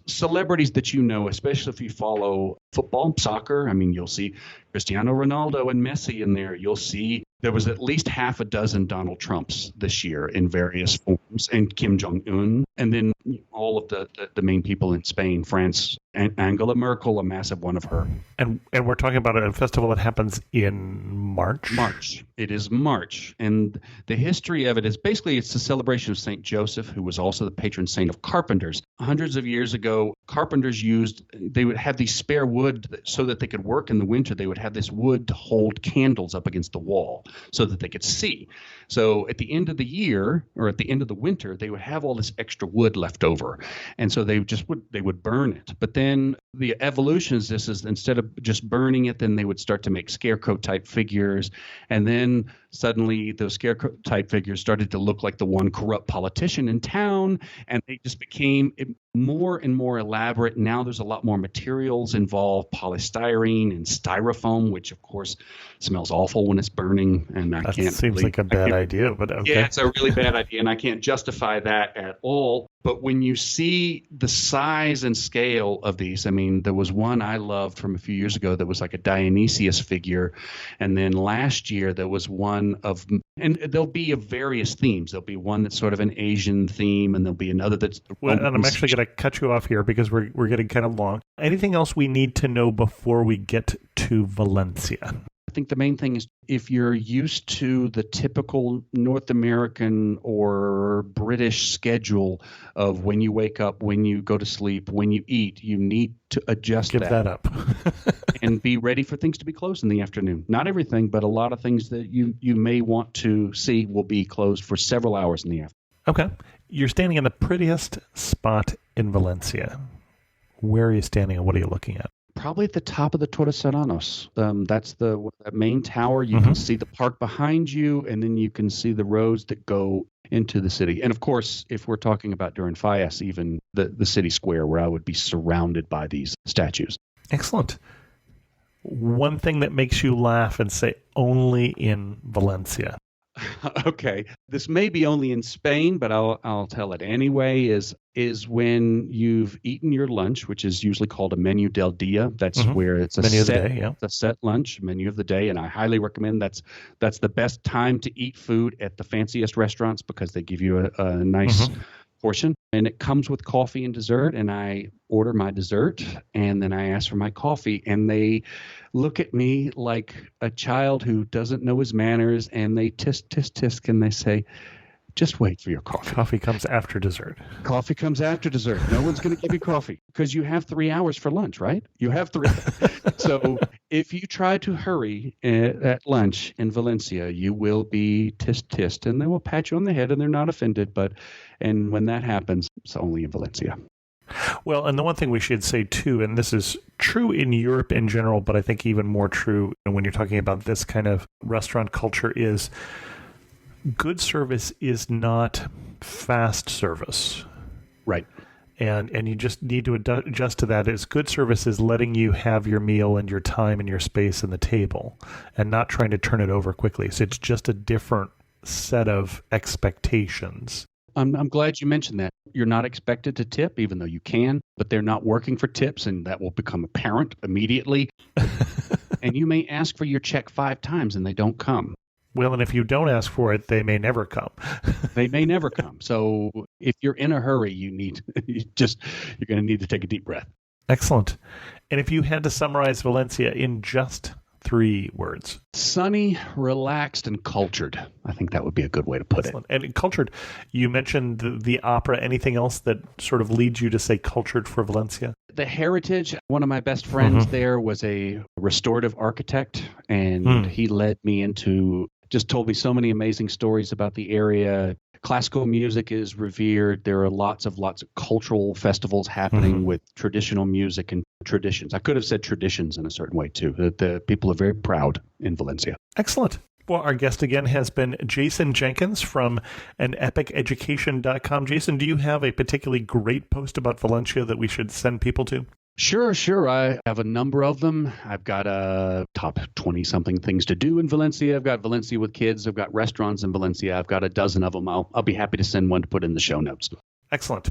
celebrities that especially if you follow football, soccer, I mean, you'll see Cristiano Ronaldo and Messi in there. You'll see there was at least half a dozen Donald Trumps this year in various forms, and Kim Jong-un, and then all of the main people in Spain, France, and Angela Merkel, a massive one of her. And we're talking about a festival that happens in March? March. It is March. And the history of it is basically it's the celebration of St. Joseph, who was also the patron saint of carpenters. Hundreds of years ago, carpenters they would have these spare wood so that they could work in the winter. They would have this wood to hold candles up against the wall so that they could see. So at the end of the year, or at the end of the winter, they would have all this extra wood left over. And so they would burn it. But then the evolution is instead of just burning it, then they would start to make scarecrow type figures. And then suddenly those scarecrow type figures started to look like the one corrupt politician in town. And they just became more and more elaborate. Now there's a lot more materials involved, polystyrene and styrofoam, which of course smells awful when it's burning. And that seems like a bad idea, but okay. Yeah, it's a really bad idea, and I can't justify that at all. But when you see the size and scale of these, I mean, there was one I loved from a few years ago that was like a Dionysius figure. And then last year there was one and there'll be of various themes. There'll be one that's sort of an Asian theme, and there'll be another that's... Well, and I'm actually going to cut you off here because we're getting kind of long. Anything else we need to know before we get to Valencia? I think the main thing is if you're used to the typical North American or British schedule of when you wake up, when you go to sleep, when you eat, you need to adjust Give that up. and be ready for things to be closed in the afternoon. Not everything, but a lot of things that you may want to see will be closed for several hours in the afternoon. Okay. You're standing in the prettiest spot in Valencia. Where are you standing and what are you looking at? Probably at the top of the Torres Serranos. That's the main tower. You can see the park behind you, and then you can see the roads that go into the city. And of course, if we're talking about during Fallas, even the city square where I would be surrounded by these statues. Excellent. One thing that makes you laugh and say only in Valencia. Okay, this may be only in Spain, but I'll tell it anyway. Is when you've eaten your lunch, which is usually called a menu del dia. That's where it's a menu set, of the day, yeah. It's a set lunch menu of the day, and I highly recommend that's the best time to eat food at the fanciest restaurants because they give you a nice portion, and it comes with coffee and dessert. And I order my dessert, and then I ask for my coffee, and they look at me like a child who doesn't know his manners, and they tisk tisk tisk, and they say, "Just wait for your coffee." Coffee comes after dessert. Coffee comes after dessert. No one's going to give you coffee because you have 3 hours for lunch, right? You have 3. So if you try to hurry at lunch in Valencia, you will be tisk-tissed, and they will pat you on the head, and they're not offended. And when that happens, it's only in Valencia. Well, and the one thing we should say too, and this is true in Europe in general, but I think even more true when you're talking about this kind of restaurant culture, is good service is not fast service. Right. And you just need to adjust to that. Is good service is letting you have your meal and your time and your space in the table and not trying to turn it over quickly. So it's just a different set of expectations. I'm glad you mentioned that. You're not expected to tip, even though you can, but they're not working for tips, and that will become apparent immediately. And you may ask for your check 5 times, and they don't come. Well, and if you don't ask for it, they may never come. They may never come. So if you're in a hurry, you're going to need to take a deep breath. Excellent. And if you had to summarize Valencia in just 3 words. Sunny, relaxed, and cultured. I think that would be a good way to put Excellent. It. And cultured, you mentioned the opera. Anything else that sort of leads you to say cultured for Valencia? The heritage, one of my best friends there was a restorative architect, and he led me into, just told me so many amazing stories about the area. Classical music is revered. There are lots of cultural festivals happening with traditional music and traditions. I could have said traditions in a certain way, too. The people are very proud in Valencia. Excellent. Well, our guest again has been Jason Jenkins from anepiceducation.com. Jason, do you have a particularly great post about Valencia that we should send people to? Sure, sure. I have a number of them. I've got top 20-something things to do in Valencia. I've got Valencia with kids. I've got restaurants in Valencia. I've got a dozen of them. I'll be happy to send one to put in the show notes. Excellent.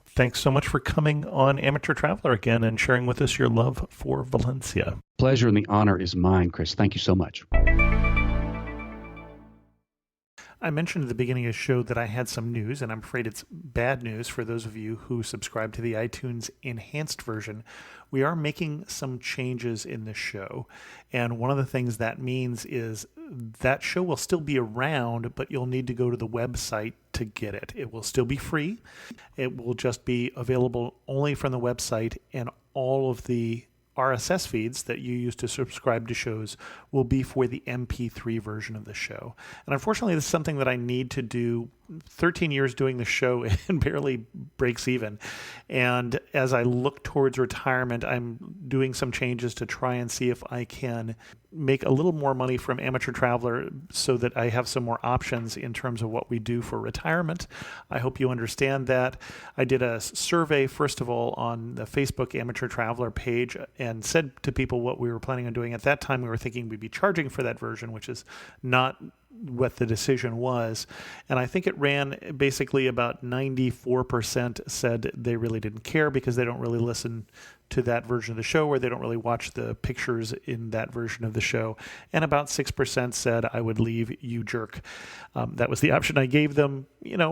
Thanks so much for coming on Amateur Traveler again and sharing with us your love for Valencia. Pleasure and the honor is mine, Chris. Thank you so much. I mentioned at the beginning of the show that I had some news, and I'm afraid it's bad news for those of you who subscribe to the iTunes enhanced version. We are making some changes in the show, and one of the things that means is that show will still be around, but you'll need to go to the website to get it. It will still be free. It will just be available only from the website, and all of the RSS feeds that you use to subscribe to shows will be for the MP3 version of the show. And unfortunately, this is something that I need to do. 13 years doing the show and barely breaks even. And as I look towards retirement, I'm doing some changes to try and see if I can make a little more money from Amateur Traveler so that I have some more options in terms of what we do for retirement. I hope you understand that. I did a survey, first of all, on the Facebook Amateur Traveler page and said to people what we were planning on doing. At that time, we were thinking we'd be charging for that version, which is not what the decision was. And I think it ran basically about 94% said they really didn't care because they don't really listen to that version of the show, or they don't really watch the pictures in that version of the show. And about 6% said, I would leave, you jerk. That was the option I gave them.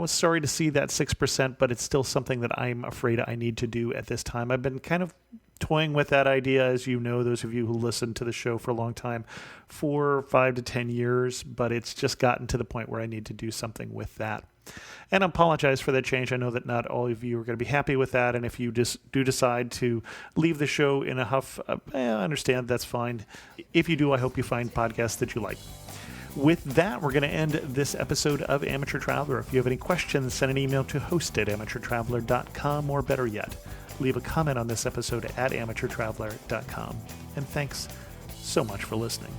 Sorry to see that 6%, but it's still something that I'm afraid I need to do at this time. I've been kind of toying with that idea, as you know, those of you who listen to the show for a long time, for 5 to 10 years, but it's just gotten to the point where I need to do something with that. And I apologize for that change. I know that not all of you are going to be happy with that, and if you just do decide to leave the show in a huff, I understand, that's fine. If you do, I hope you find podcasts that you like. With that, we're going to end this episode of Amateur Traveler. If you have any questions, send an email to host@amateurtraveler.com, or better yet, leave a comment on this episode at amateurtraveler.com. And thanks so much for listening.